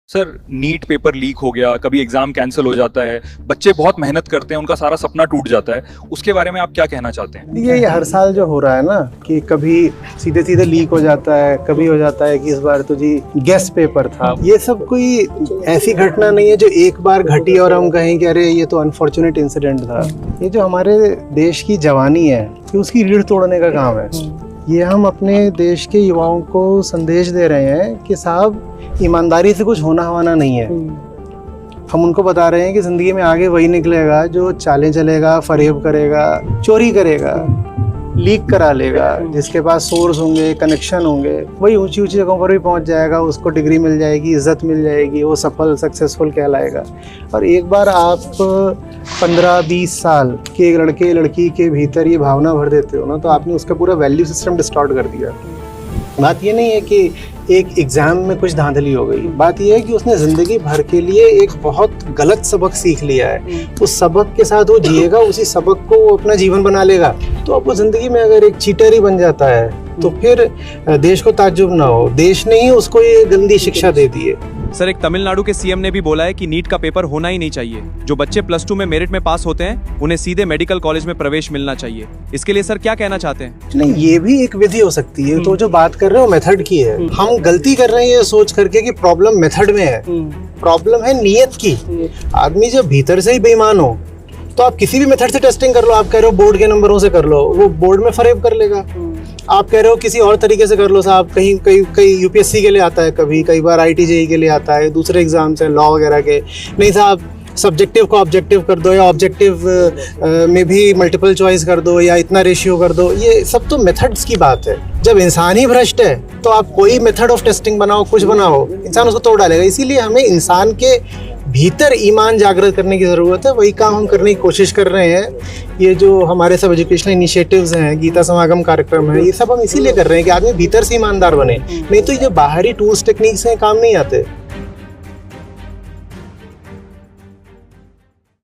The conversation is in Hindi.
सर नीट पेपर लीक हो गया, कभी एग्जाम कैंसिल हो जाता है, बच्चे बहुत मेहनत करते हैं, उनका सारा सपना टूट जाता है। उसके बारे में आप क्या कहना चाहते हैं? ये हर साल जो हो रहा है ना कि कभी सीधे सीधे लीक हो जाता है, कभी हो जाता है कि इस बार तो जी गेस्ट पेपर था। ये सब कोई ऐसी घटना नहीं है जो एक बार घटी और हम कहें कि अरे ये तो अनफॉर्चुनेट इंसिडेंट था। ये जो हमारे देश की जवानी है कि उसकी रीढ़ तोड़ने का काम है। ये हम अपने देश के युवाओं को संदेश दे रहे हैं कि साहब ईमानदारी से कुछ होना हवाना नहीं है। हम उनको बता रहे हैं कि ज़िंदगी में आगे वही निकलेगा जो चालें चलेगा, फरेब करेगा, चोरी करेगा, लीक करा लेगा, जिसके पास सोर्स होंगे, कनेक्शन होंगे, वही ऊंची ऊंची जगहों पर भी पहुंच जाएगा, उसको डिग्री मिल जाएगी, इज्जत मिल जाएगी, वो सफल सक्सेसफुल कहलाएगा। और एक बार आप 15-20 साल के एक लड़के लड़की के भीतर ये भावना भर देते हो ना, तो आपने उसका पूरा वैल्यू सिस्टम डिस्टॉर्ट कर दिया। बात ये नहीं है कि एक एग्ज़ाम में कुछ धांधली हो गई, बात यह है कि उसने ज़िंदगी भर के लिए एक बहुत गलत सबक सीख लिया है। उस सबक के साथ वो जिएगा, उसी सबक को वो अपना जीवन बना लेगा। तो अब वो ज़िंदगी में अगर एक चीटर ही बन जाता है तो फिर देश को ताज्जुब ना हो, देश ने ही उसको ये गंदी शिक्षा दे दी है। सर, एक तमिलनाडु के सीएम ने भी बोला है कि नीट का पेपर होना ही नहीं चाहिए। जो बच्चे +2 में मेरिट में पास होते हैं उन्हें सीधे मेडिकल कॉलेज में प्रवेश मिलना चाहिए। इसके लिए सर क्या कहना चाहते हैं? नहीं, ये भी एक विधि हो सकती है। तो जो बात कर रहे हो मेथड की है। हम गलती कर रहे हैं ये सोच करके कि प्रॉब्लम मेथड में है, प्रॉब्लम है नीयत की। आदमी जब भीतर से ही बेईमान हो तो आप किसी भी मेथड से टेस्टिंग कर लो। आप कह रहे हो बोर्ड के नंबरों से कर लो, वो बोर्ड में फरेब कर लेगा। आप कह रहे हो किसी और तरीके से कर लो साहब, कहीं यूपीएससी के लिए आता है, कई बार IIT-JEE के लिए आता है, दूसरे एग्जाम्स हैं लॉ वगैरह के। नहीं साहब, सब्जेक्टिव को ऑब्जेक्टिव कर दो, या ऑब्जेक्टिव में भी मल्टीपल चॉइस कर दो, या इतना रेशियो कर दो। ये सब तो मेथड्स की बात है। जब इंसान ही भ्रष्ट है तो आप कोई मेथड ऑफ टेस्टिंग बनाओ, कुछ बनाओ, इंसान उसको तोड़ डालेगा। इसीलिए हमें इंसान के भीतर ईमान जागृत करने की ज़रूरत है। वही काम हम करने की कोशिश कर रहे हैं। ये जो हमारे सब एजुकेशनल इनिशिएटिव्स हैं, गीता समागम कार्यक्रम है, ये सब हम इसीलिए कर रहे हैं कि आदमी भीतर से ईमानदार बने। नहीं तो ये जो बाहरी टूल्स टेक्निक्स हैं काम नहीं आते।